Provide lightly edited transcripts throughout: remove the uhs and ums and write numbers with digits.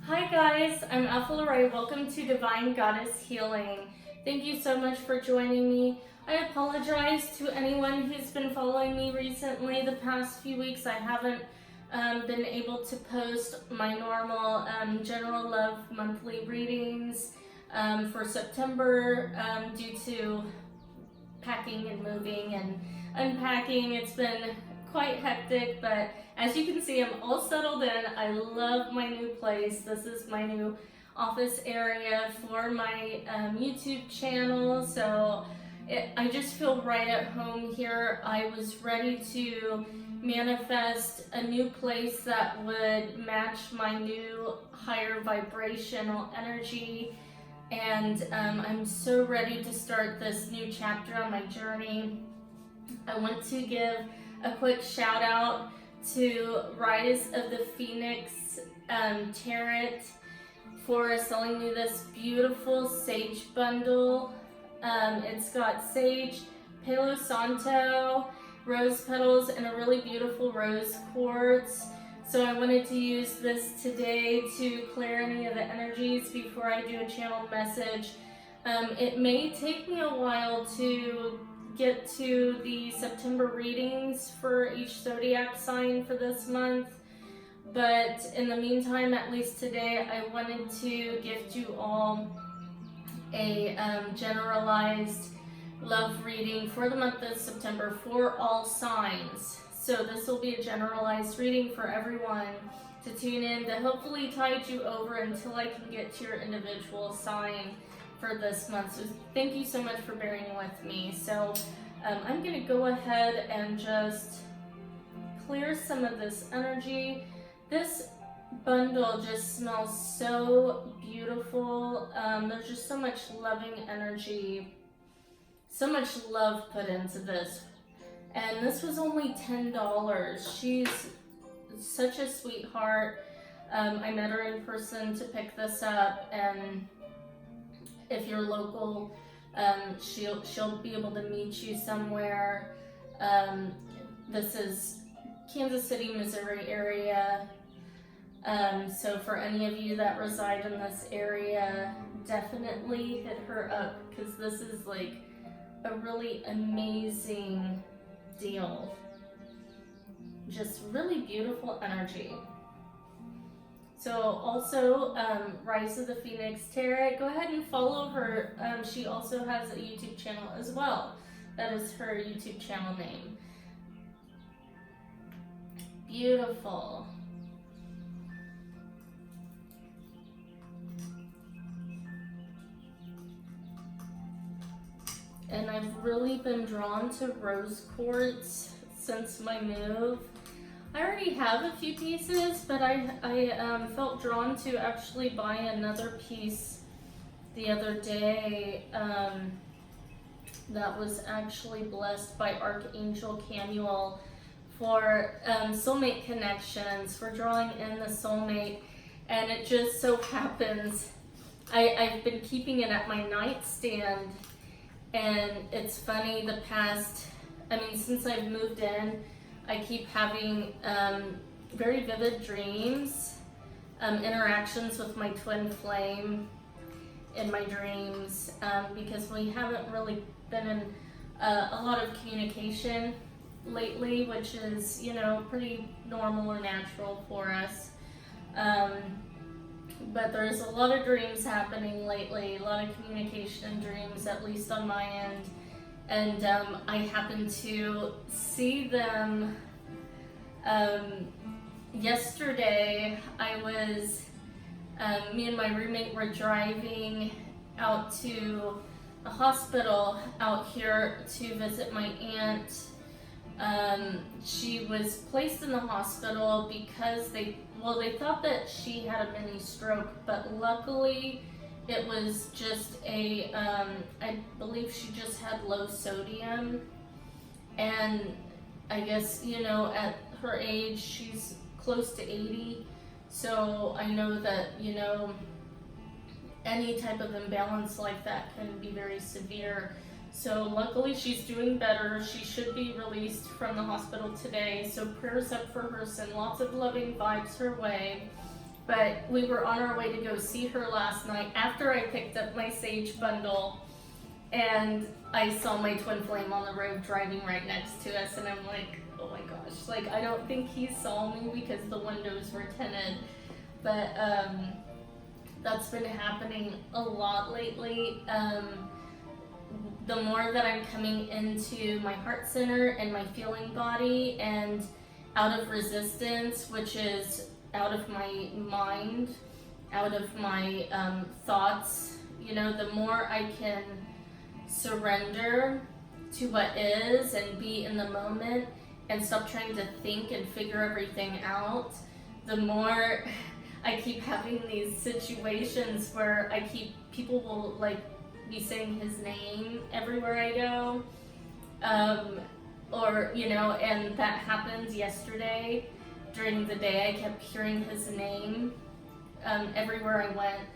Hi guys, I'm Alpha Lorraine. Welcome to Divine Goddess Healing. Thank you so much for joining me. I apologize to anyone who's been following me recently. The past few weeks I haven't been able to post my normal General Love monthly readings for September due to packing and moving and unpacking. It's been quite hectic, but as you can see, I'm all settled in. I love my new place. This is my new office area for my YouTube channel, so I just feel right at home here. I was ready to manifest a new place that would match my new higher vibrational energy, and I'm so ready to start this new chapter on my journey. I want to give a quick shout out to Rise of the Phoenix Tarot for selling me this beautiful sage bundle. It's got sage, Palo Santo, rose petals, and a really beautiful rose quartz. So I wanted to use this today to clear any of the energies before I do a channel message. It may take me a while to get to the September readings for each zodiac sign for this month, but in the meantime, at least today, I wanted to gift you all a generalized love reading for the month of September for all signs. So this will be a generalized reading for everyone to tune in to hopefully tide you over until I can get to your individual sign for this month. So thank you so much for bearing with me. So I'm going to go ahead and just clear some of this energy. This bundle just smells so beautiful. There's just so much loving energy, so much love put into this. And this was only $10. She's such a sweetheart. I met her in person to pick this up, and if you're local, she'll be able to meet you somewhere. This is Kansas City, Missouri area. So for any of you that reside in this area, definitely hit her up, because this is like a really amazing deal. Just really beautiful energy. So also, Rise of the Phoenix Tarot, go ahead and follow her. She also has a YouTube channel as well. That is her YouTube channel name. Beautiful. And I've really been drawn to rose quartz since my move. I already have a few pieces, but I felt drawn to actually buy another piece the other day that was actually blessed by Archangel Camuel for soulmate connections, for drawing in the soulmate. And it just so happens I've been keeping it at my nightstand, and it's funny, since I've moved in, I keep having very vivid dreams, interactions with my twin flame in my dreams, because we haven't really been in a lot of communication lately, which is, pretty normal or natural for us. But there's a lot of dreams happening lately, a lot of communication dreams, at least on my end. And I happened to see them yesterday. Me and my roommate were driving out to the hospital out here to visit my aunt. She was placed in the hospital because they thought that she had a mini stroke, but luckily it was just I believe she just had low sodium, and I guess, at her age, she's close to 80, so I know that, any type of imbalance like that can be very severe. So luckily she's doing better. She should be released from the hospital today, so prayers up for her. Send lots of loving vibes her way. But we were on our way to go see her last night after I picked up my sage bundle, and I saw my twin flame on the road driving right next to us, and I'm like, oh my gosh, like I don't think he saw me because the windows were tinted, but that's been happening a lot lately. The more that I'm coming into my heart center and my feeling body and out of resistance, which is out of my mind, out of my thoughts, the more I can surrender to what is and be in the moment and stop trying to think and figure everything out, the more I keep having these situations where people will like be saying his name everywhere I go, and that happened yesterday. During the day, I kept hearing his name everywhere I went,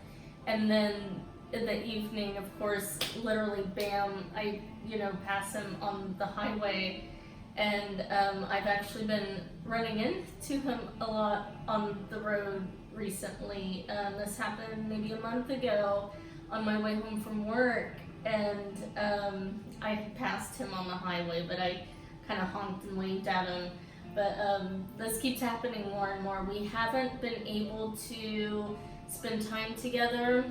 and then in the evening, of course, literally, bam, I pass him on the highway, and I've actually been running into him a lot on the road recently. This happened maybe a month ago on my way home from work, and I passed him on the highway, but I kind of honked and waved at him. But this keeps happening more and more. We haven't been able to spend time together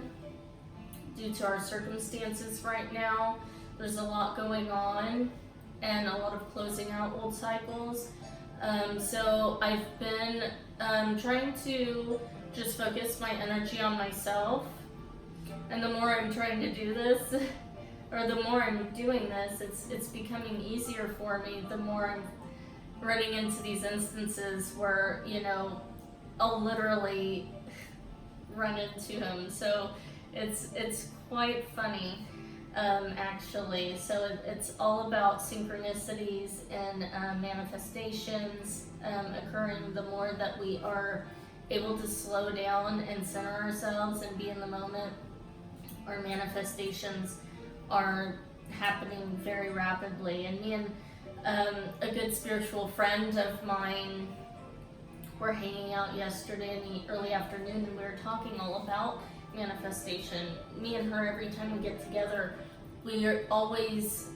due to our circumstances right now. There's a lot going on and a lot of closing out old cycles. So I've been trying to just focus my energy on myself. And the more I'm trying to do this, or the more I'm doing this, it's becoming easier for me. The more I'm running into these instances where, I'll literally run into him. So it's quite funny, actually. So it's all about synchronicities and manifestations occurring. The more that we are able to slow down and center ourselves and be in the moment, our manifestations are happening very rapidly. And me and a good spiritual friend of mine were hanging out yesterday in the early afternoon, and we were talking all about manifestation. Me and her, every time we get together, we are always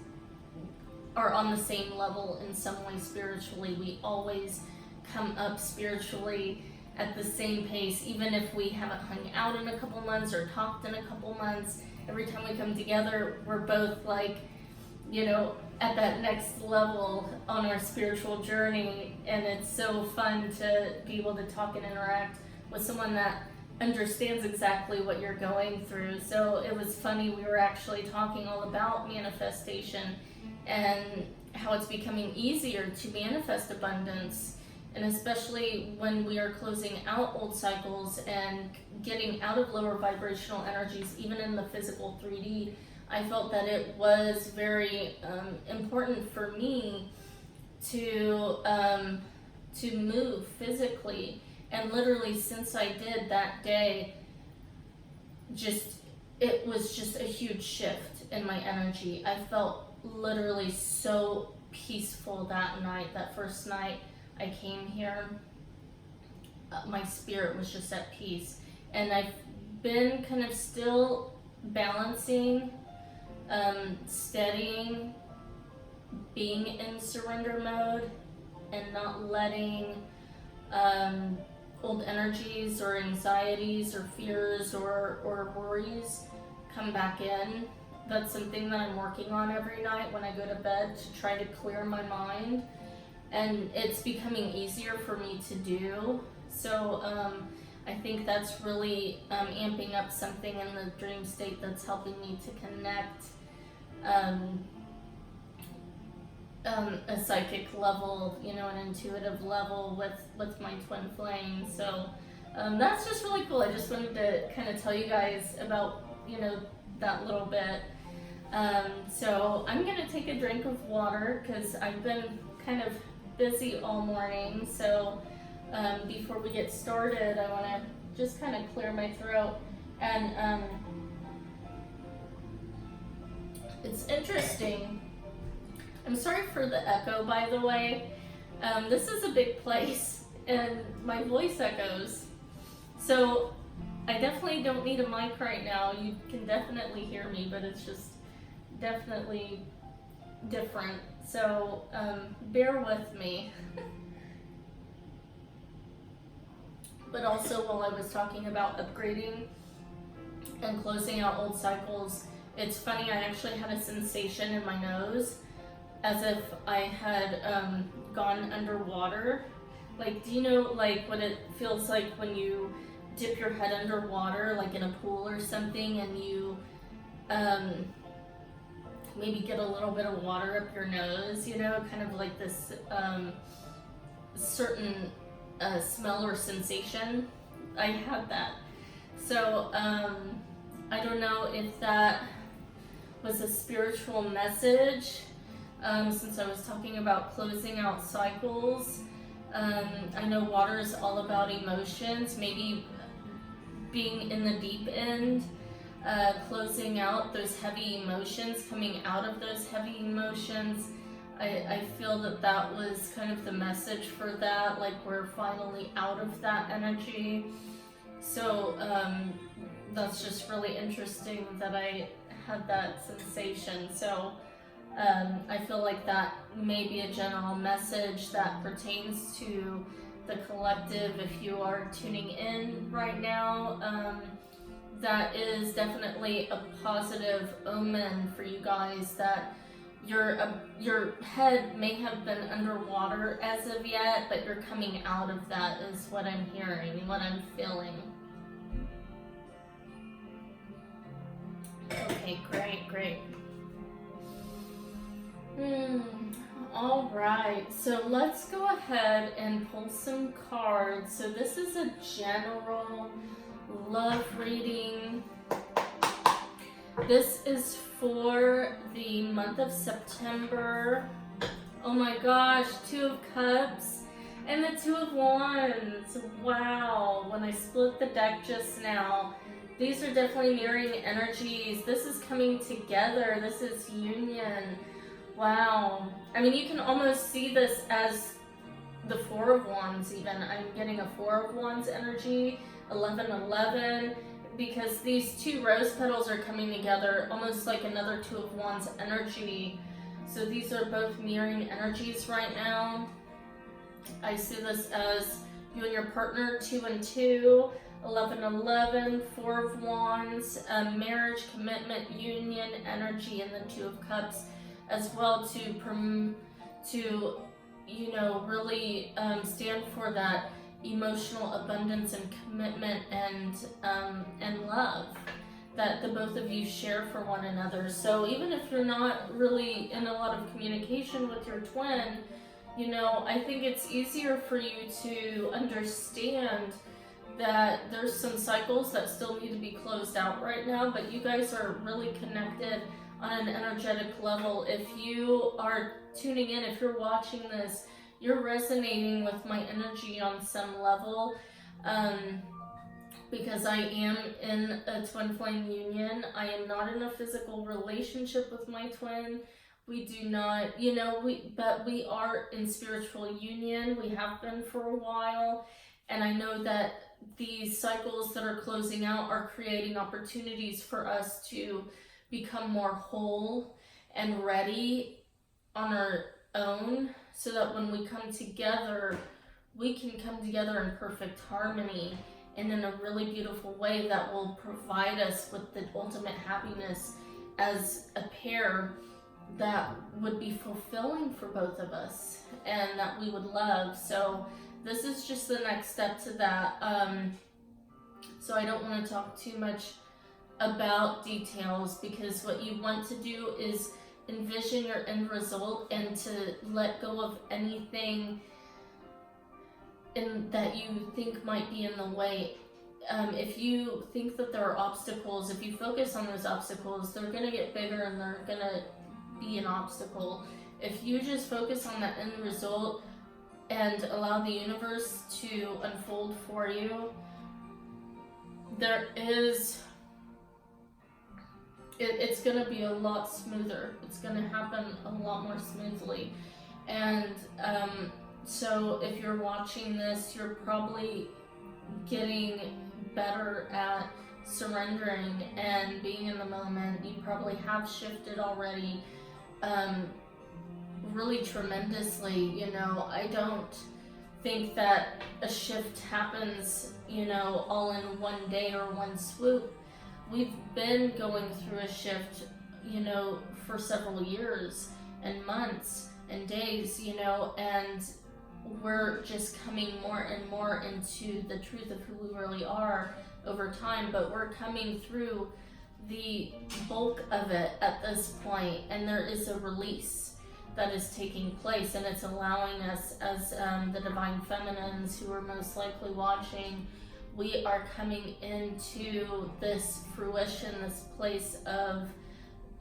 on the same level in some way spiritually. We always come up spiritually at the same pace, even if we haven't hung out in a couple months or talked in a couple months. Every time we come together, we're both like, at that next level on our spiritual journey, and it's so fun to be able to talk and interact with someone that understands exactly what you're going through. So it was funny, we were actually talking all about manifestation and how it's becoming easier to manifest abundance, and especially when we are closing out old cycles and getting out of lower vibrational energies, even in the physical 3D. I felt that it was very important for me to move physically, and literally since I did that day, it was just a huge shift in my energy. I felt literally so peaceful that night. That first night I came here, my spirit was just at peace, and I've been kind of still balancing, steadying, being in surrender mode, and not letting old energies or anxieties or fears or worries come back in. That's something that I'm working on every night when I go to bed, to try to clear my mind, and it's becoming easier for me to do. So I think that's really amping up something in the dream state that's helping me to connect a psychic level, an intuitive level with my twin flame. So that's just really cool. I just wanted to kind of tell you guys about, that little bit. So I'm gonna take a drink of water because I've been kind of busy all morning. So before we get started, I want to just kind of clear my throat. And it's interesting. I'm sorry for the echo, by the way. This is a big place and my voice echoes. So I definitely don't need a mic right now. You can definitely hear me, but it's just definitely different. So bear with me. But also, while I was talking about upgrading and closing out old cycles, it's funny, I actually had a sensation in my nose as if I had gone underwater. Like, do you know like what it feels like when you dip your head underwater, like in a pool or something, and you maybe get a little bit of water up your nose, you know, kind of like this certain smell or sensation? I had that. So I don't know if that was a spiritual message, since I was talking about closing out cycles. I know water is all about emotions, maybe being in the deep end, closing out those heavy emotions, coming out of those heavy emotions. I feel that that was kind of the message for that, like we're finally out of that energy. So that's just really interesting that I had that sensation. So I feel like that may be a general message that pertains to the collective. If you are tuning in right now, that is definitely a positive omen for you guys, that your head may have been underwater as of yet, but you're coming out of that is what I'm hearing, what I'm feeling. Okay, great. All right, so let's go ahead and pull some cards. So this is a general love reading. This is for the month of September. Oh my gosh, Two of Cups and the Two of Wands. Wow, when I split the deck just now, these are definitely mirroring energies. This is coming together. This is union. Wow. I mean, you can almost see this as the Four of Wands even. I'm getting a Four of Wands energy, 1111, because these two rose petals are coming together, almost like another Two of Wands energy. So these are both mirroring energies right now. I see this as you and your partner, 2 and 2, 1111, Four of Wands, marriage, commitment, union energy, and the Two of Cups as well, to you know, really stand for that emotional abundance and commitment and love that the both of you share for one another. So even if you're not really in a lot of communication with your twin, you know, I think it's easier for you to understand that there's some cycles that still need to be closed out right now, but you guys are really connected on an energetic level. If you are tuning in, if you're watching this, you're resonating with my energy on some level, because I am in a twin flame union. I am not in a physical relationship with my twin. We do not, you know, but we are in spiritual union. We have been for a while, and I know that these cycles that are closing out are creating opportunities for us to become more whole and ready on our own, so that when we come together, we can come together in perfect harmony and in a really beautiful way that will provide us with the ultimate happiness as a pair that would be fulfilling for both of us and that we would love. So this is just the next step to that. So I don't want to talk too much about details, because what you want to do is envision your end result and to let go of anything that you think might be in the way. If you think that there are obstacles, if you focus on those obstacles, they're going to get bigger and they're going to be an obstacle. If you just focus on that end result and allow the universe to unfold for you, it's going to be a lot smoother. It's going to happen a lot more smoothly. And so if you're watching this, you're probably getting better at surrendering and being in the moment. You probably have shifted already, really tremendously. You know, I don't think that a shift happens, you know, all in one day or one swoop. We've been going through a shift, you know, for several years and months and days, you know, and we're just coming more and more into the truth of who we really are over time, but we're coming through the bulk of it at this point, and there is a release that is taking place, and it's allowing us as the divine feminines who are most likely watching, we are coming into this fruition, this place of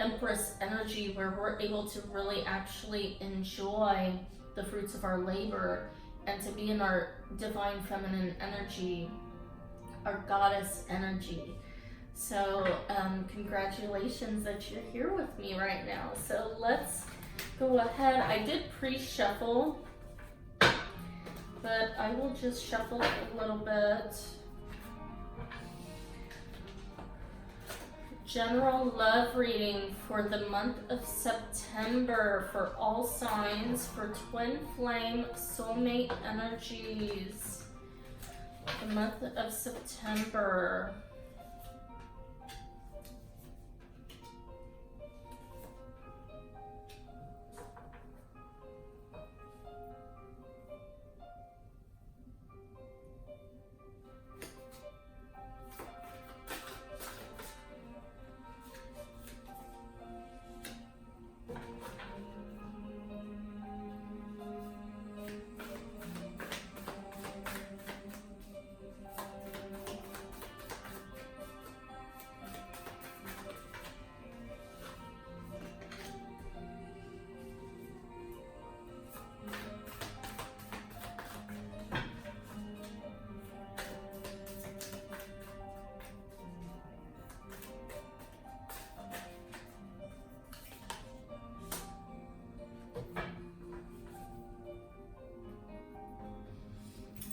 Empress energy where we're able to really actually enjoy the fruits of our labor and to be in our divine feminine energy, our goddess energy. So congratulations that you're here with me right now. So let's go ahead. I did pre-shuffle, but I will just shuffle a little bit. General love reading for the month of September for all signs for twin flame soulmate energies. The month of September.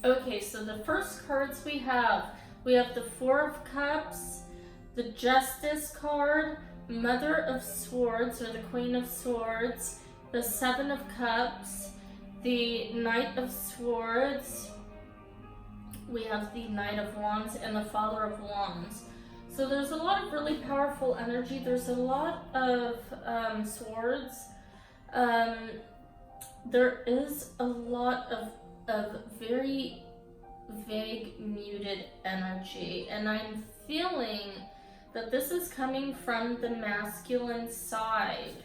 Okay, so the first cards we have the Four of Cups, the Justice card, Mother of Swords or the Queen of Swords, the Seven of Cups, the Knight of Swords, we have the Knight of Wands, and the Father of Wands. So there's a lot of really powerful energy. There's a lot of swords. There is a lot of very vague, muted energy, and I'm feeling that this is coming from the masculine side.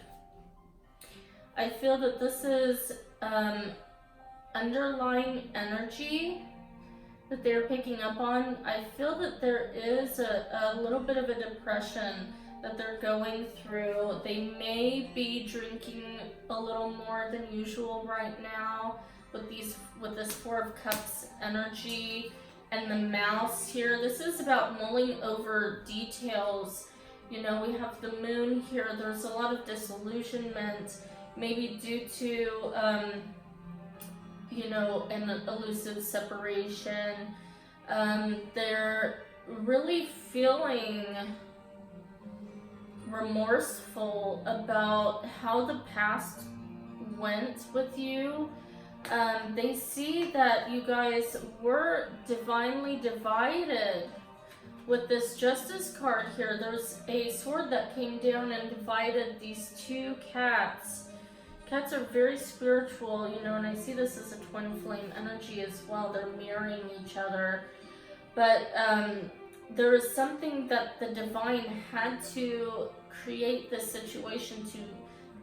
I feel that this is underlying energy that they're picking up on. I feel that there is a little bit of a depression that they're going through. They may be drinking a little more than usual right now with this Four of Cups energy and the mouse here. This is about mulling over details. You know, we have the moon here. There's a lot of disillusionment, maybe due to you know, an elusive separation. They're really feeling remorseful about how the past went with you. They see that you guys were divinely divided with this Justice card here. There's a sword that came down and divided these two cats. Cats are very spiritual, you know, and I see this as a twin flame energy as well. They're mirroring each other. But there is something that the divine had to create this situation to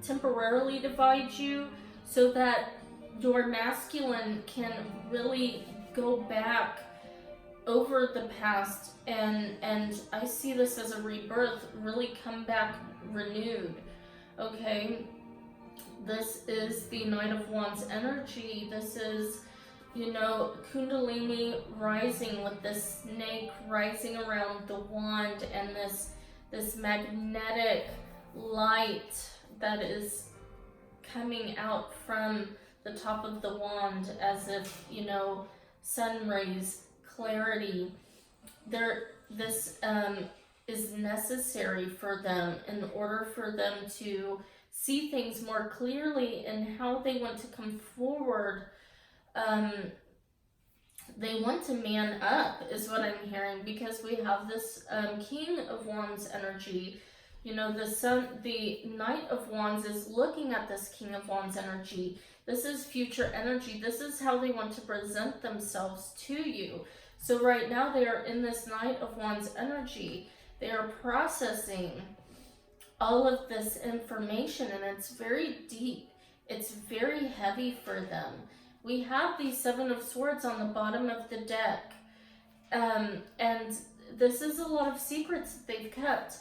temporarily divide you so that your masculine can really go back over the past and I see this as a rebirth, really come back renewed. Okay, this is the Knight of Wands energy. This is, you know, Kundalini rising with this snake rising around the wand and this magnetic light that is coming out from the top of the wand as if, you know, sun rays, clarity. this is necessary for them in order for them to see things more clearly and how they want to come forward. They want to man up, is what I'm hearing, because we have this King of Wands energy. You know, the Knight of Wands is looking at this King of Wands energy. This is future energy. This is how they want to present themselves to you. So right now they are in this Knight of Wands energy. They are processing all of this information, and it's very deep. It's very heavy for them. We have the Seven of Swords on the bottom of the deck. And this is a lot of secrets that they've kept.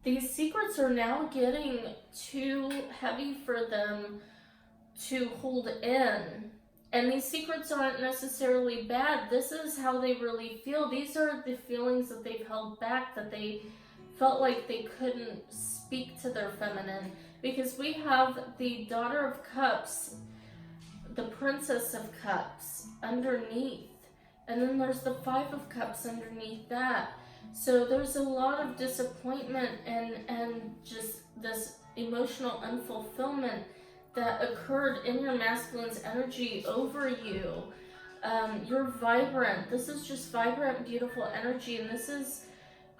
These secrets are now getting too heavy for them to hold in. And these secrets aren't necessarily bad. This is how they really feel. These are the feelings that they've held back, that they felt like they couldn't speak to their feminine. Because we have the Daughter of Cups, the Princess of Cups underneath, and then there's the Five of Cups underneath that. So there's a lot of disappointment and just this emotional unfulfillment that occurred in your masculine's energy over you. You're vibrant. This is just vibrant, beautiful energy, and this is,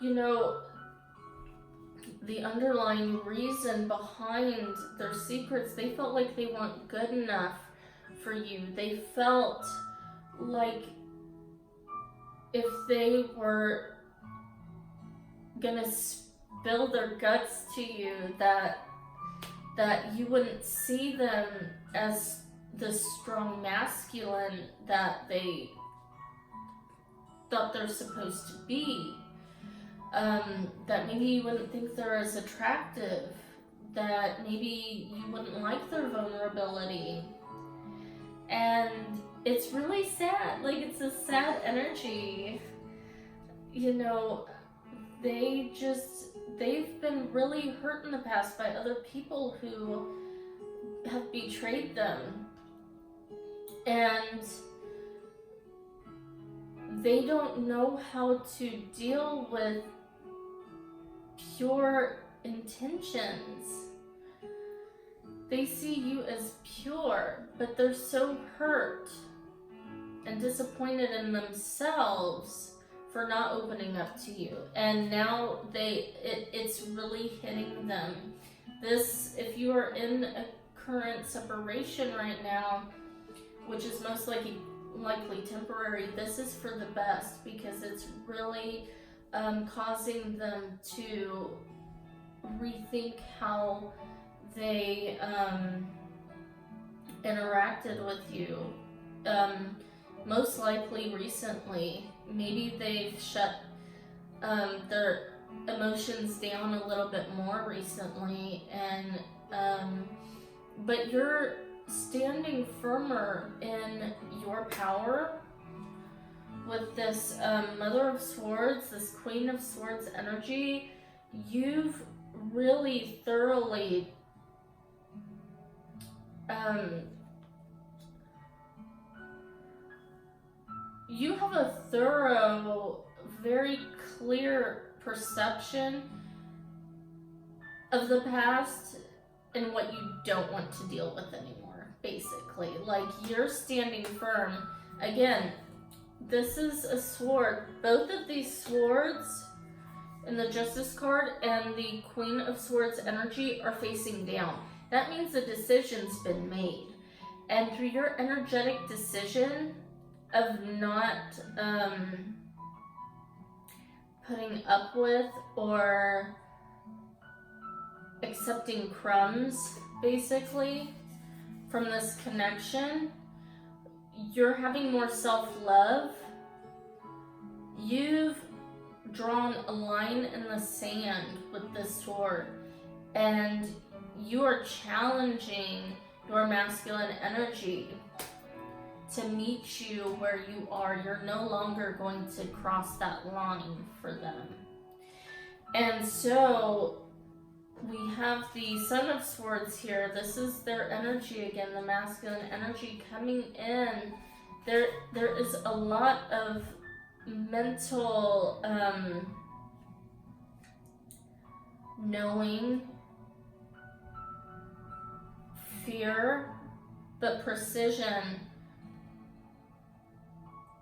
you know, the underlying reason behind their secrets. They felt like they weren't good enough for you. They felt like if they were gonna spill their guts to you, that you wouldn't see them as the strong masculine that they thought they're supposed to be. That maybe you wouldn't think they're as attractive, that maybe you wouldn't like their vulnerability. And it's really sad. Like, it's a sad energy. You know, they've been really hurt in the past by other people who have betrayed them. And they don't know how to deal with pure intentions. They see you as pure, but they're so hurt and disappointed in themselves for not opening up to you. And now it's really hitting them. This, if you are in a current separation right now, which is most likely temporary, this is for the best, because it's really causing them to rethink how they interacted with you. Most likely recently. Maybe they've shut their emotions down a little bit more recently, and but you're standing firmer in your power with this Mother of Swords, this Queen of Swords energy. You've really thoroughly you have a thorough, very clear perception of the past and what you don't want to deal with anymore, basically. Like, you're standing firm. Again, this is a sword. Both of these swords in the Justice card and the Queen of Swords energy are facing down. That means a decision's been made. And through your energetic decision of not putting up with or accepting crumbs, basically, from this connection, you're having more self-love. You've drawn a line in the sand with this sword, and you are challenging your masculine energy to meet you where you are. You're no longer going to cross that line for them. And so we have the Son of Swords here. This is their energy again, the masculine energy coming in. There is a lot of mental knowing, fear, but precision.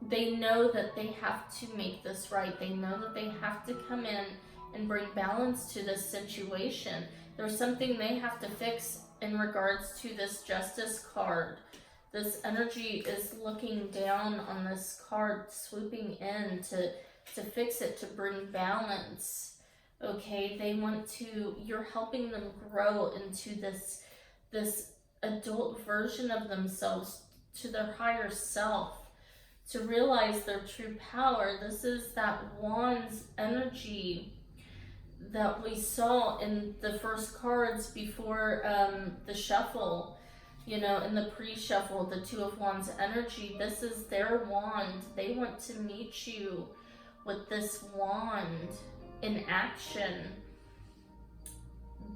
They know that they have to make this right. They know that they have to come in and bring balance to this situation. There's something they have to fix in regards to this Justice card. This energy is looking down on this card, swooping in to fix it, to bring balance. Okay, they want to, you're helping them grow into this adult version of themselves, to their higher self, to realize their true power. This is that Wands energy that we saw in the first cards before the shuffle, you know, in the pre-shuffle, the Two of Wands energy. This is their wand. They want to meet you with this wand in action.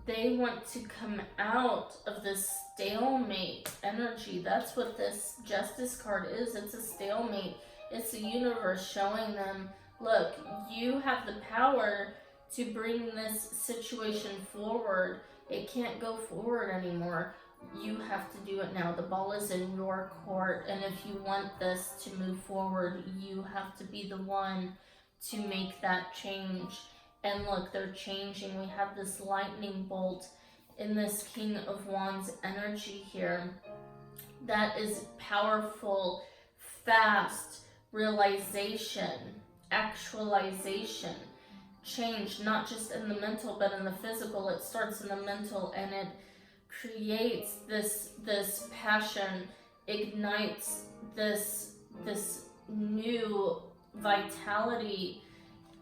They want to come out of this stalemate energy. That's what this Justice card is. It's a stalemate. It's the universe showing them, look, you have the power to bring this situation forward. It can't go forward anymore. You have to do it now. The ball is in your court, and if you want this to move forward, you have to be the one to make that change. And look, they're changing. We have this lightning bolt in this King of Wands energy here. That is powerful, fast realization, actualization, change, not just in the mental, but in the physical. It starts in the mental, and it creates this passion, ignites this new vitality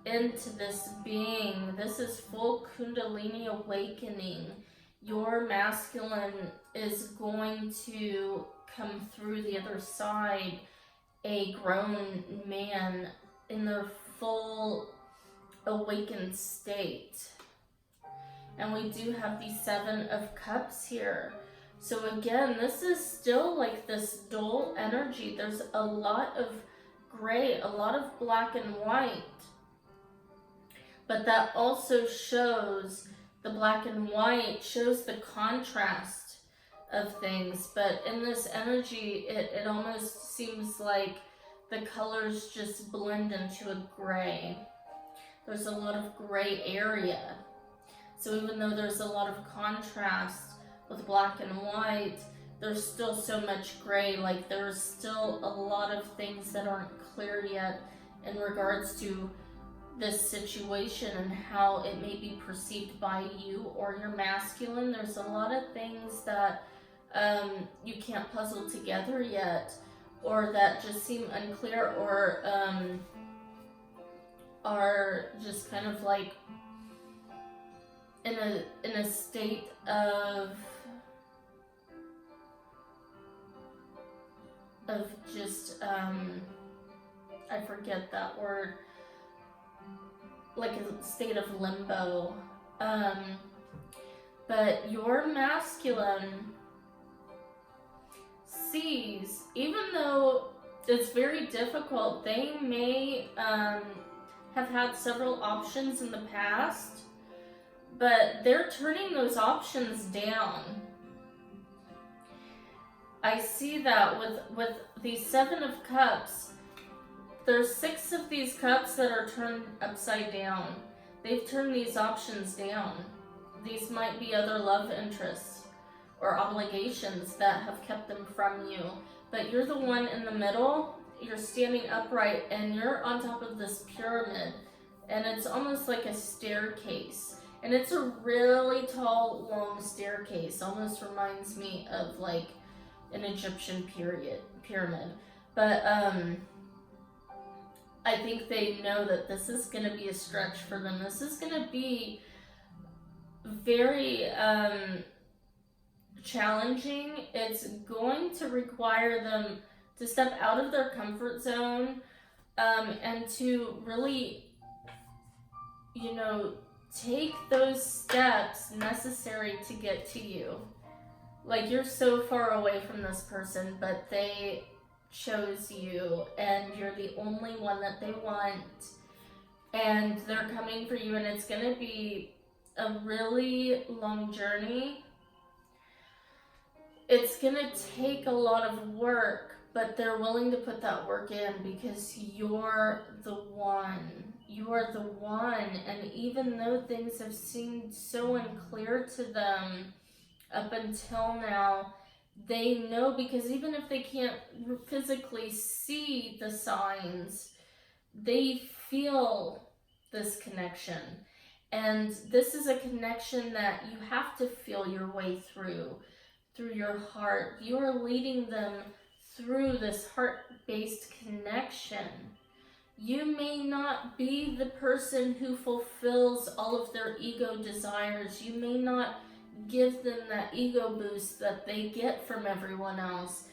into this being. This is full Kundalini awakening. Your masculine is going to come through the other side, a grown man in their full awakened state. And we do have the Seven of Cups here. So again, this is still like this dull energy. There's a lot of gray, a lot of black and white. But that also shows, the black and white shows the contrast of things. But in this energy, it almost seems like the colors just blend into a gray. There's a lot of gray area. So even though there's a lot of contrast with black and white, there's still so much gray. Like there's still a lot of things that aren't clear yet in regards to this situation and how it may be perceived by you or your masculine. There's a lot of things that you can't puzzle together yet, or that just seem unclear, or are just kind of like in a state of just I forget that word, like a state of limbo. But your masculine sees, even though it's very difficult, they may have had several options in the past, but they're turning those options down. I see that with the Seven of Cups. There's 6 of these cups that are turned upside down. They've turned these options down. These might be other love interests or obligations that have kept them from you. But you're the one in the middle. You're standing upright and you're on top of this pyramid. And it's almost like a staircase. And it's a really tall, long staircase. Almost reminds me of like an Egyptian pyramid. But I think they know that this is going to be a stretch for them. This is going to be very challenging. It's going to require them to step out of their comfort zone and to really, you know, take those steps necessary to get to you. Like, you're so far away from this person, but they chose you and you're the only one that they want, and they're coming for you, and it's going to be a really long journey. It's going to take a lot of work, but they're willing to put that work in because you're the one. You are the one. And even though things have seemed so unclear to them up until now, they know, because even if they can't physically see the signs, they feel this connection. And this is a connection that you have to feel your way through your heart. You are leading them through this heart-based connection. You may not be the person who fulfills all of their ego desires. You may not give them that ego boost that they get from everyone else,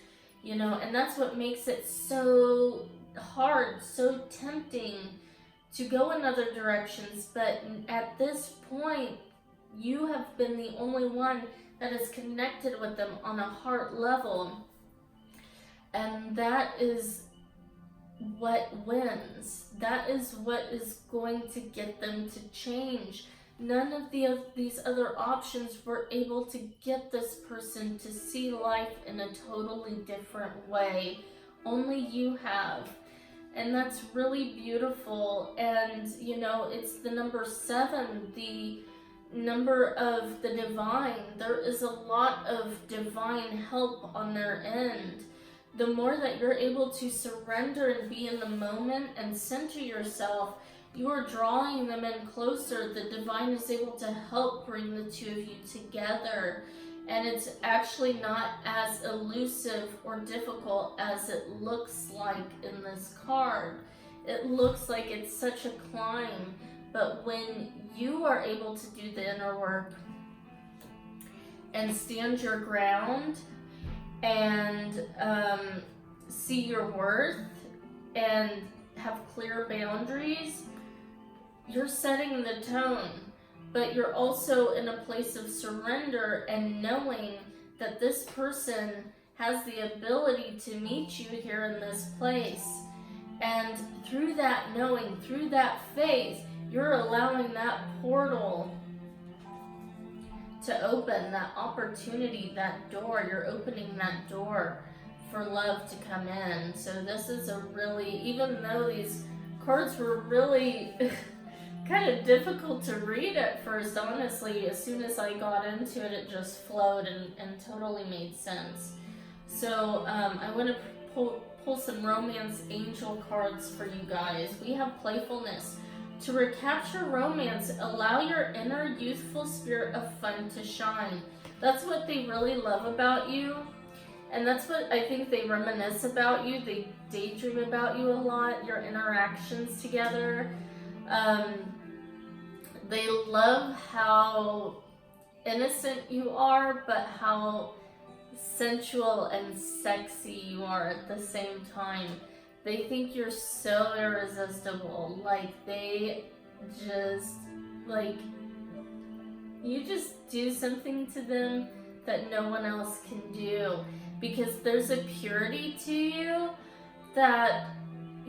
you know, and that's what makes it so hard, so tempting to go in other directions. But at this point, you have been the only one that is connected with them on a heart level, and that is what wins. That is what is going to get them to change. None of these other options were able to get this person to see life in a totally different way. Only you have. And that's really beautiful. And, you know, it's the number 7, the number of the divine. There is a lot of divine help on their end. The more that you're able to surrender and be in the moment and center yourself, you are drawing them in closer. The divine is able to help bring the two of you together. And it's actually not as elusive or difficult as it looks like in this card. It looks like it's such a climb, but when you are able to do the inner work and stand your ground and see your worth and have clear boundaries, you're setting the tone. But you're also in a place of surrender and knowing that this person has the ability to meet you here in this place. And through that knowing, through that faith, you're allowing that portal to open, that opportunity, that door. You're opening that door for love to come in. So this is a really, even though these cards were really kind of difficult to read at first, honestly, as soon as I got into it, it just flowed and totally made sense. So I want to pull some romance angel cards for you guys. We have playfulness. To recapture romance, allow your inner youthful spirit of fun to shine. That's what they really love about you. And that's what I think they reminisce about you. They daydream about you a lot, your interactions together. They love how innocent you are, but how sensual and sexy you are at the same time. They think you're so irresistible. Like, they just, like, you just do something to them that no one else can do. Because there's a purity to you that,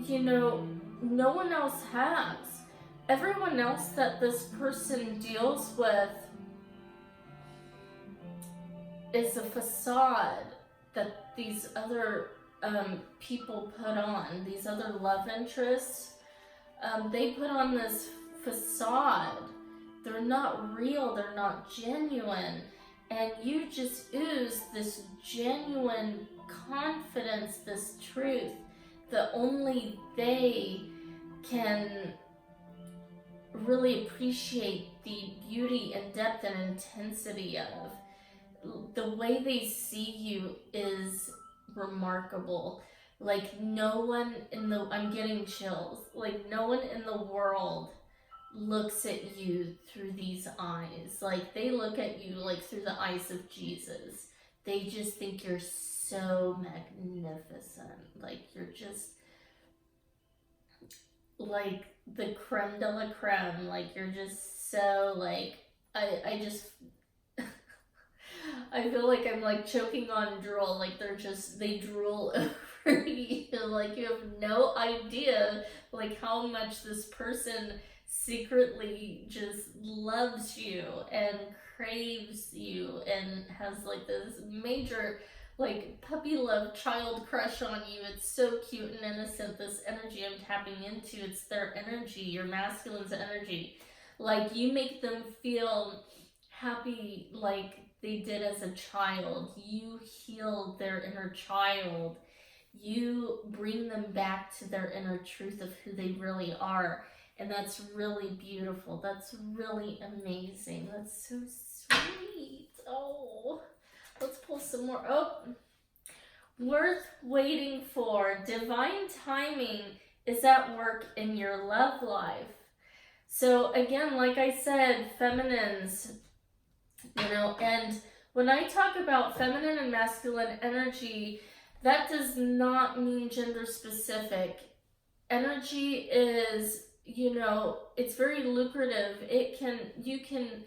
you know, no one else has. Everyone else that this person deals with is a facade that these other people put on, these other love interests. They put on this facade. They're not real, they're not genuine. And you just ooze this genuine confidence, this truth that only they can really appreciate the beauty and depth and intensity of. The way they see you is remarkable. Like, no one in the, I'm getting chills, like no one in the world looks at you through these eyes. Like, they look at you like through the eyes of Jesus. They just think you're so magnificent. Like, you're just like the creme de la creme. Like, you're just so, like, I just I feel like I'm like choking on drool. Like, they drool over Like, you have no idea, like, how much this person secretly just loves you and craves you and has, like, this major, like, puppy love child crush on you. It's so cute and innocent, this energy I'm tapping into. It's their energy, your masculine's energy. Like, you make them feel happy like they did as a child. You heal their inner child. You bring them back to their inner truth of who they really are. And that's really beautiful. That's really amazing. That's so sweet. Oh, let's pull some more. Oh, worth waiting for. Divine timing is at work in your love life. So again, like I said, feminines, and when I talk about feminine and masculine energy, that does not mean gender specific. Energy is, it's very lucrative. You can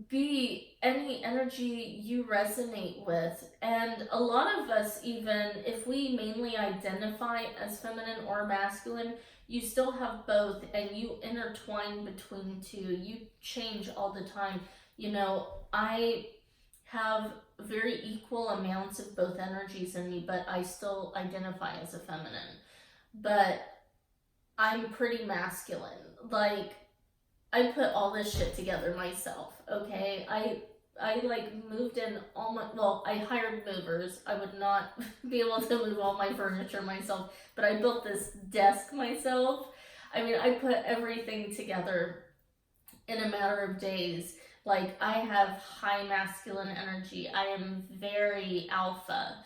be any energy you resonate with. And a lot of us, even if we mainly identify as feminine or masculine, you still have both, and you intertwine between two. You change all the time. I have very equal amounts of both energies in me, but I still identify as a feminine. But I'm pretty masculine. Like, I put all this shit together myself, okay? I like moved in I hired movers. I would not be able to move all my furniture myself, but I built this desk myself. I mean, I put everything together in a matter of days. Like, I have high masculine energy. I am very alpha.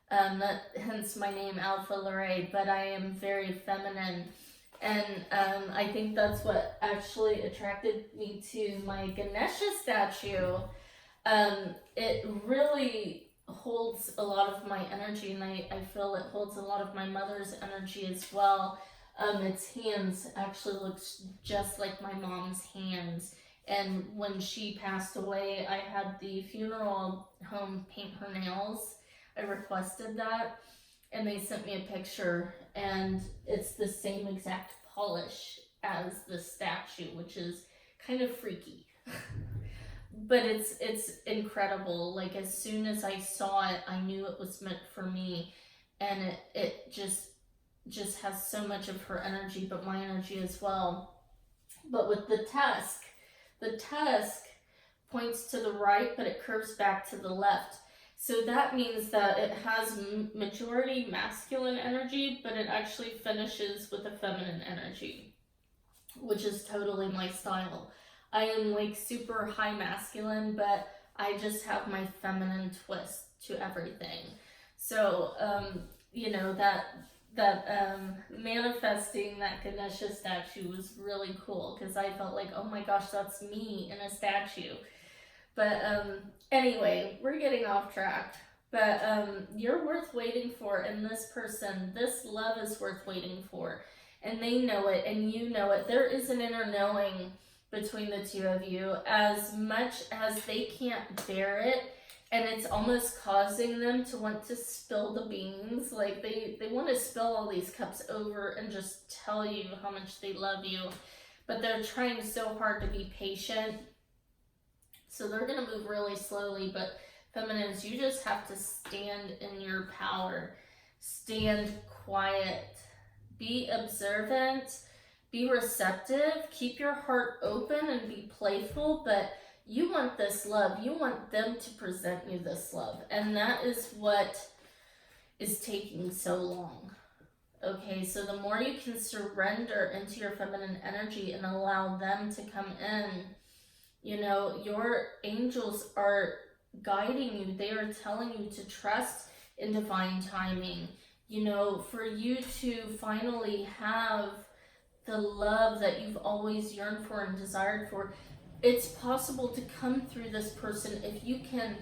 Hence my name, Alpha Lorraine, but I am very feminine. And I think that's what actually attracted me to my Ganesha statue. It really holds a lot of my energy, and I feel it holds a lot of my mother's energy as well. Its hands actually looks just like my mom's hands. And when she passed away, I had the funeral home paint her nails. I requested that, and they sent me a picture, and it's the same exact polish as the statue, which is kind of freaky. But it's incredible. Like, as soon as I saw it, I knew it was meant for me, and it just has so much of her energy, but my energy as well. But with the tusk points to the right, but it curves back to the left. So that means that it has majority masculine energy, but it actually finishes with a feminine energy, which is totally my style. I am like super high masculine, but I just have my feminine twist to everything. So, manifesting that Ganesha statue was really cool, because I felt like, oh my gosh, that's me in a statue. But anyway, we're getting off track. But you're worth waiting for, and this love is worth waiting for. And they know it, and you know it. There is an inner knowing between the two of you, as much as they can't bear it, and it's almost causing them to want to spill the beans. Like, they want to spill all these cups over and just tell you how much they love you, but they're trying so hard to be patient. So they're going to move really slowly, but feminines, you just have to stand in your power. Stand quiet. Be observant. Be receptive. Keep your heart open and be playful, but you want this love. You want them to present you this love. And that is what is taking so long. Okay, so the more you can surrender into your feminine energy and allow them to come in, your angels are guiding you. They are telling you to trust in divine timing. For you to finally have the love that you've always yearned for and desired for, it's possible to come through this person if you can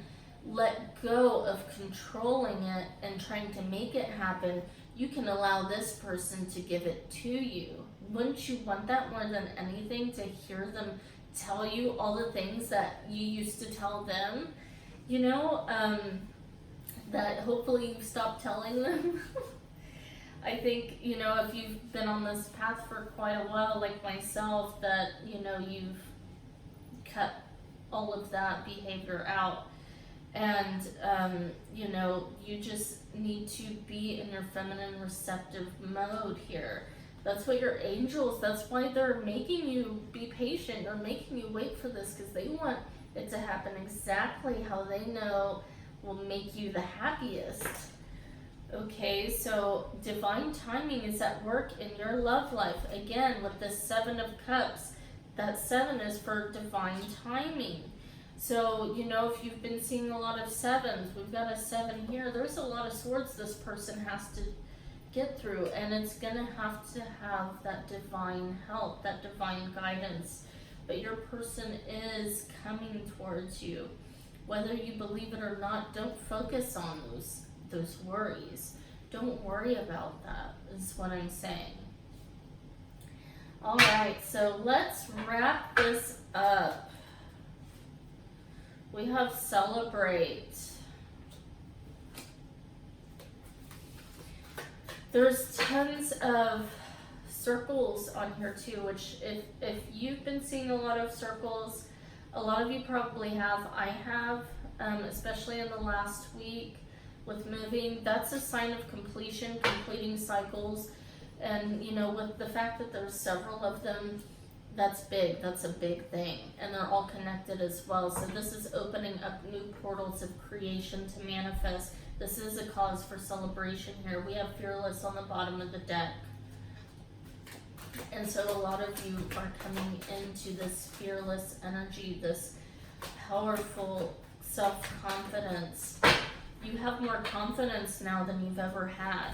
let go of controlling it and trying to make it happen. You can allow this person to give it to you. Wouldn't you want that more than anything, to hear them tell you all the things that you used to tell them? that hopefully you stop telling them. I think, you know, if you've been on this path for quite a while, like myself, that, you know, you've cut all of that behavior out. And, you know, you just need to be in your feminine receptive mode here. That's what your angels, that's why they're making you be patient. They're making you wait for this because they want it to happen exactly how they know will make you the happiest. Okay, so divine timing is at work in your love life. Again, with the 7 of Cups, that 7 is for divine timing. So, you know, if you've been seeing a lot of 7s, we've got a 7 here. There's a lot of swords this person has to get through, and it's going to have that divine help, that divine guidance. But your person is coming towards you. Whether you believe it or not, don't focus on those worries. Don't worry about that, is what I'm saying. All right, so let's wrap this up. We have celebrate. There's tons of circles on here too, which if you've been seeing a lot of circles, a lot of you probably have. I have, especially in the last week with moving. That's a sign of completion, completing cycles. And, you know, with the fact that there's several of them, that's big. That's a big thing. And they're all connected as well. So this is opening up new portals of creation to manifest. This is a cause for celebration here. We have fearless on the bottom of the deck. And so a lot of you are coming into this fearless energy, this powerful self-confidence. You have more confidence now than you've ever had.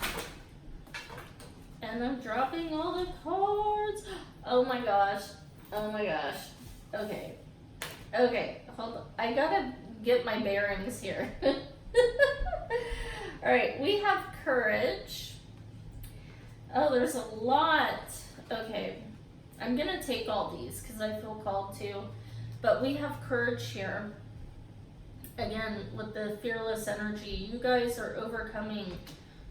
And I'm dropping all the cards. Oh my gosh. Oh my gosh. Okay. Okay, hold on. I gotta get my bearings here. Alright, we have courage. Oh, there's a lot. Okay, I'm gonna take all these because I feel called to. But we have courage here. Again, with the fearless energy, you guys are overcoming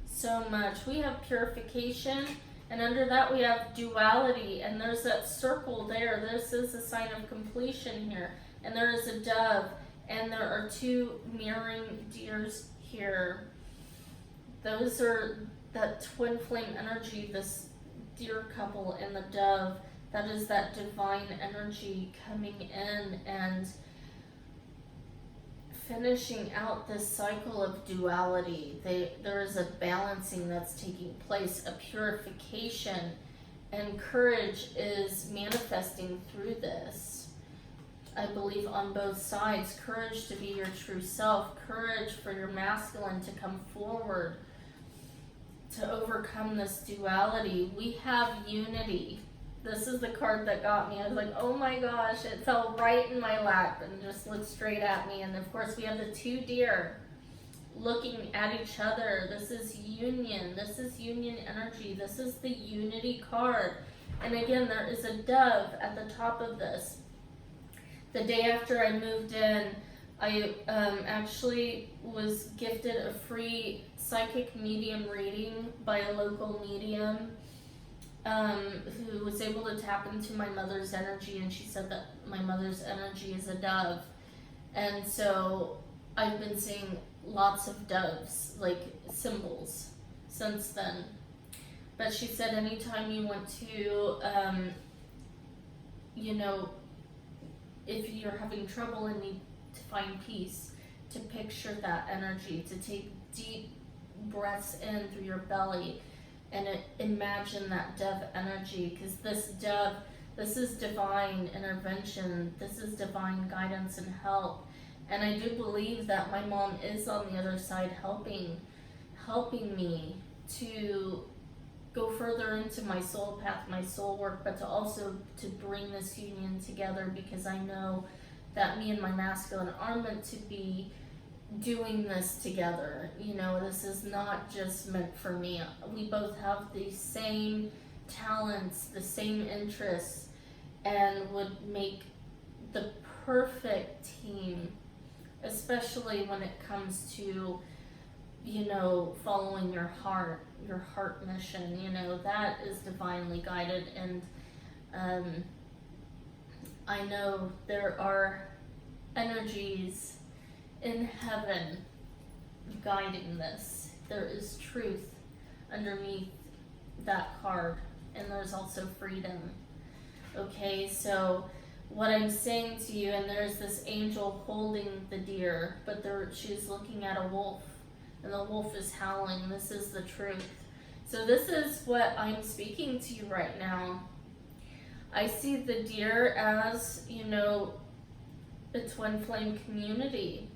so much. We have purification, and under that we have duality, and there's that circle there. This is a sign of completion here. And there is a dove, and there are 2 mirroring deers here. Those are that twin flame energy, this deer couple and the dove. That is that divine energy coming in and finishing out this cycle of duality. There is a balancing that's taking place, a purification, and courage is manifesting through this. I believe on both sides. Courage to be your true self, courage for your masculine to come forward, to overcome this duality. We have unity. This is the card that got me. I was like, oh my gosh, it fell right in my lap and just looked straight at me. And of course we have the 2 deer looking at each other. This is union. This is union energy. This is the unity card. And again, there is a dove at the top of this. The day after I moved in, I actually was gifted a free psychic medium reading by a local medium who was able to tap into my mother's energy, and she said that my mother's energy is a dove. And so I've been seeing lots of doves, like symbols, since then. But she said anytime you want to, you know, if you're having trouble and need to find peace, to picture that energy, to take deep breaths in through your belly and imagine that dove energy, because this dove, this is divine intervention, this is divine guidance and help. And I do believe that my mom is on the other side helping me to go further into my soul path, my soul work, but to also to bring this union together, because I know that me and my masculine are meant to be doing this together. You know, this is not just meant for me. We both have the same talents, the same interests, and would make the perfect team, especially when it comes to following your heart mission, that is divinely guided. And I know there are energies in heaven guiding this. There is truth underneath that card, and there's also freedom. Okay, so what I'm saying to you, and there's this angel holding the deer, but she's looking at a wolf, and the wolf is howling. This is the truth. So this is what I'm speaking to you right now. I see the deer as, a twin flame community,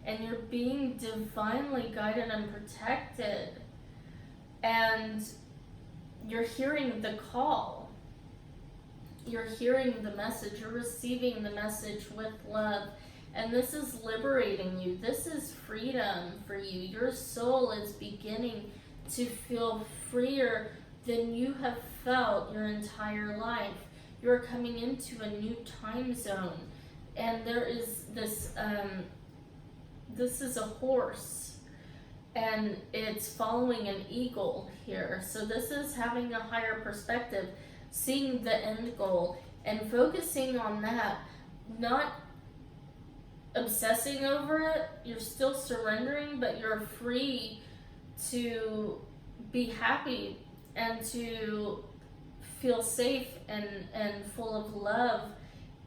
and you're being divinely guided and protected, and you're hearing the call. You're hearing the message. You're receiving the message with love. And this is liberating you. This is freedom for you. Your soul is beginning to feel freer than you have felt your entire life. You're coming into a new time zone. And there is this is a horse, and it's following an eagle here. So this is having a higher perspective, seeing the end goal and focusing on that, not obsessing over it. You're still surrendering, but you're free to be happy and to feel safe and full of love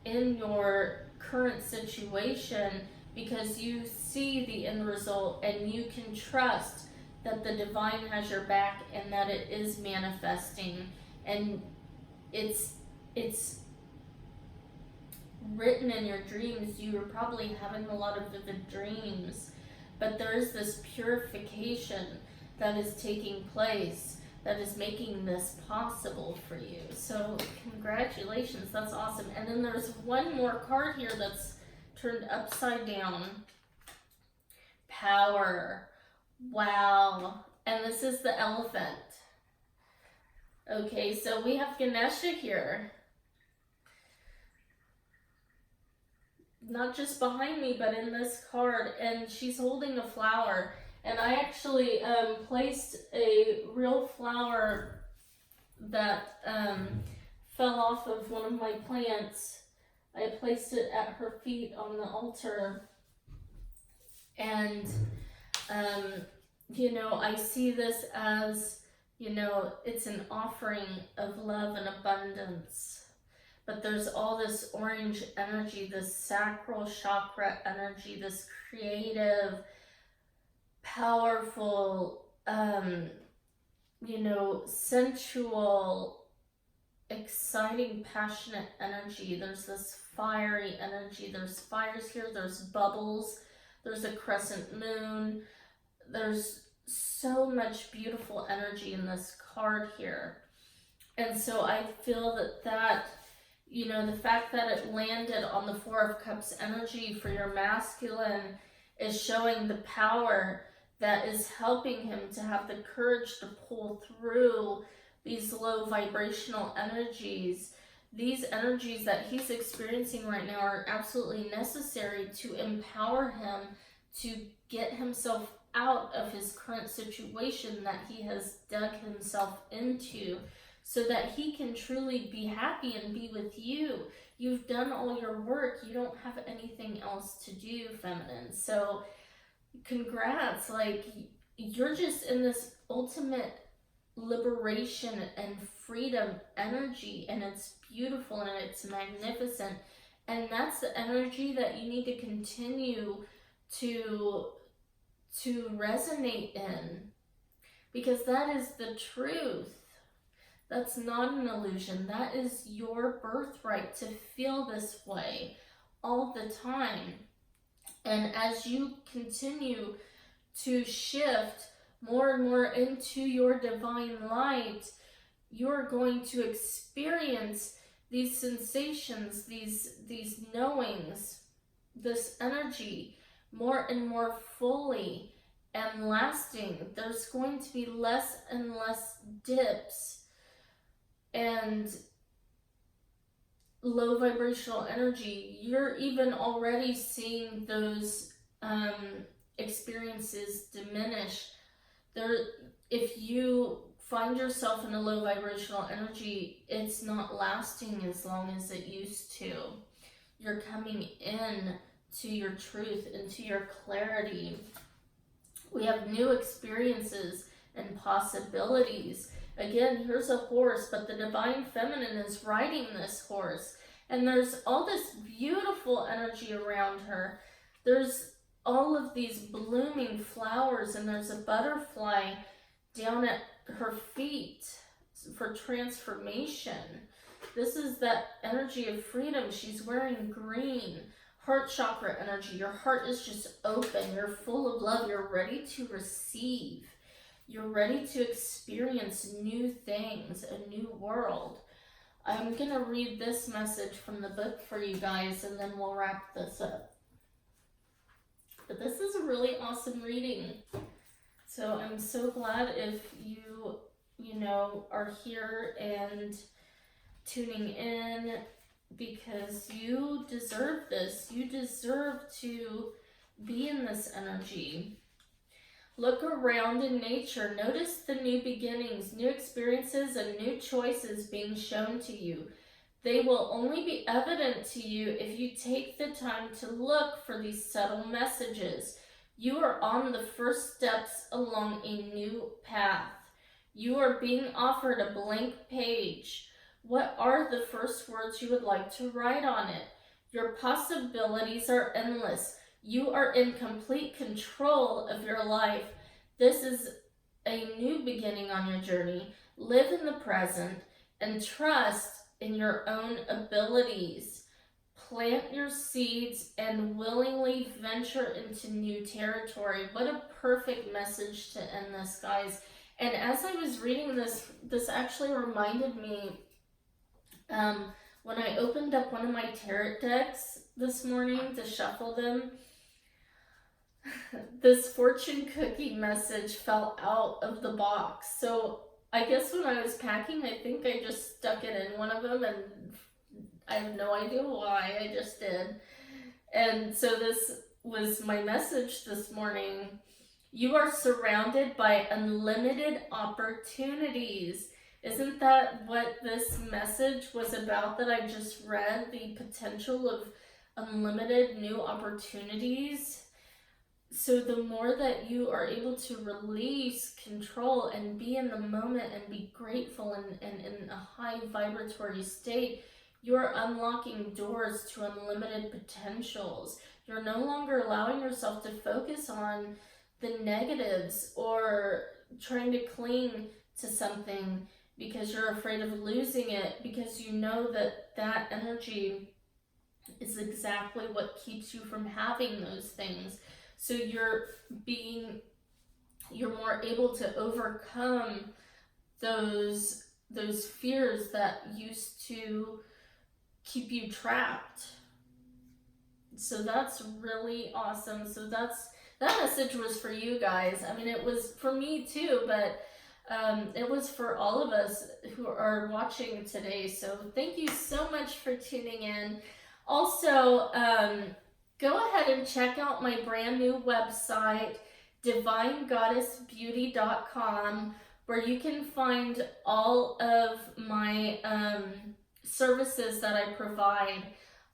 in your current situation, because you see the end result and you can trust that the divine has your back and that it is manifesting, and it's written in your dreams. You are probably having a lot of vivid dreams, but there is this purification that is taking place that is making this possible for you. So congratulations, that's awesome. And then there's one more card here that's turned upside down. Power. Wow. And this is the elephant. Okay, so we have Ganesha here. Not just behind me, but in this card, and she's holding a flower. And I actually placed a real flower that fell off of one of my plants. I placed it at her feet on the altar. And, I see this as, it's an offering of love and abundance. But there's all this orange energy, this sacral chakra energy, this creative, powerful, sensual, exciting, passionate energy. There's this fiery energy. There's fires here. There's bubbles. There's a crescent moon. There's so much beautiful energy in this card here. And so I feel that the fact that it landed on the Four of Cups energy for your masculine is showing the power that is helping him to have the courage to pull through these low vibrational energies. These energies that he's experiencing right now are absolutely necessary to empower him to get himself out of his current situation that he has dug himself into, so that he can truly be happy and be with you. You've done all your work. You don't have anything else to do, feminine. So congrats. You're just in this ultimate liberation and freedom energy, and it's beautiful and it's magnificent. And that's the energy that you need to continue to resonate in, because that is the truth. That's not an illusion. That is your birthright to feel this way all the time. And as you continue to shift more and more into your divine light, you're going to experience these sensations, these knowings, this energy more and more fully and lasting. There's going to be less and less dips and low vibrational energy. You're even already seeing those experiences diminish. If you find yourself in a low vibrational energy, it's not lasting as long as it used to. You're coming in to your truth, into your clarity. We have new experiences and possibilities. Again, here's a horse, but the divine feminine is riding this horse. And there's all this beautiful energy around her. There's all of these blooming flowers, and there's a butterfly down at her feet for transformation. This is that energy of freedom. She's wearing green. Heart chakra energy. Your heart is just open. You're full of love. You're ready to receive. You're ready to experience new things, a new world. I'm going to read this message from the book for you guys, and then we'll wrap this up. But this is a really awesome reading. So I'm so glad if you are here and tuning in, because you deserve this. You deserve to be in this energy. Look around in nature. Notice the new beginnings, new experiences, and new choices being shown to you. They will only be evident to you if you take the time to look for these subtle messages. You are on the first steps along a new path. You are being offered a blank page. What are the first words you would like to write on it? Your possibilities are endless. You are in complete control of your life. This is a new beginning on your journey. Live in the present and trust in your own abilities. Plant your seeds and willingly venture into new territory. What a perfect message to end this, guys. And as I was reading this actually reminded me when I opened up one of my tarot decks this morning to shuffle them, this fortune cookie message fell out of the box. So I guess when I was packing, I think I just stuck it in one of them, and I have no idea why, I just did. And so this was my message this morning. You are surrounded by unlimited opportunities. Isn't that what this message was about that I just read? The potential of unlimited new opportunities. So the more that you are able to release control and be in the moment and be grateful and in a high vibratory state, you're unlocking doors to unlimited potentials. You're no longer allowing yourself to focus on the negatives or trying to cling to something because you're afraid of losing it, because you know that energy is exactly what keeps you from having those things. So you're more able to overcome those fears that used to keep you trapped. So that's really awesome. So that message was for you guys. I mean, it was for me too, but it was for all of us who are watching today. So thank you so much for tuning in. Also, go ahead and check out my brand new website, divinegoddessbeauty.com, where you can find all of my services that I provide.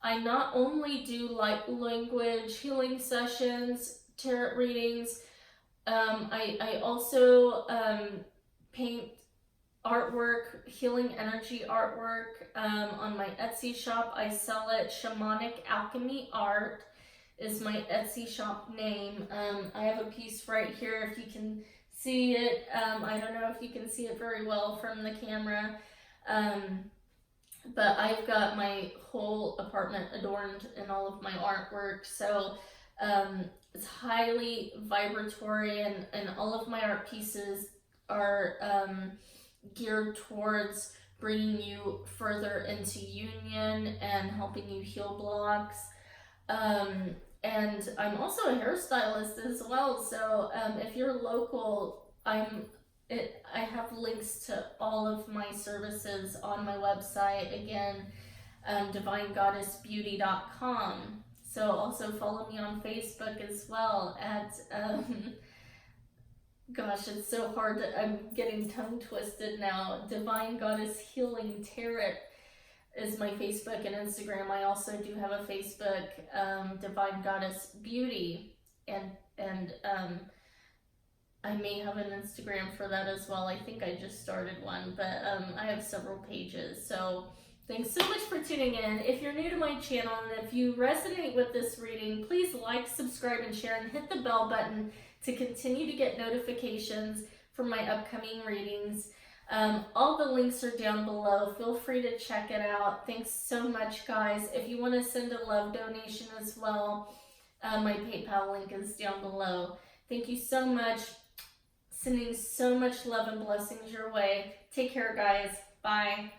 I not only do light language healing sessions, tarot readings, I also paint artwork, healing energy artwork on my Etsy shop. I sell it. Shamanic Alchemy Art is my Etsy shop name. I have a piece right here if you can see it. I don't know if you can see it very well from the camera, but I've got my whole apartment adorned in all of my artwork. So it's highly vibratory, and all of my art pieces are geared towards bringing you further into union and helping you heal blocks. And I'm also a hairstylist as well. So if you're local, I have links to all of my services on my website. Again, divinegoddessbeauty.com. So also follow me on Facebook as well at, gosh, it's so hard. I'm getting tongue twisted now. Divine Goddess Healing Tarot is my Facebook and Instagram. I also do have a Facebook, Divine Goddess Beauty, and I may have an Instagram for that as well. I think I just started one, but I have several pages. So thanks so much for tuning in. If you're new to my channel and if you resonate with this reading, please like, subscribe, and share, and hit the bell button to continue to get notifications for my upcoming readings. All the links are down below. Feel free to check it out. Thanks so much, guys. If you want to send a love donation as well, my PayPal link is down below. Thank you so much. Sending so much love and blessings your way. Take care, guys. Bye.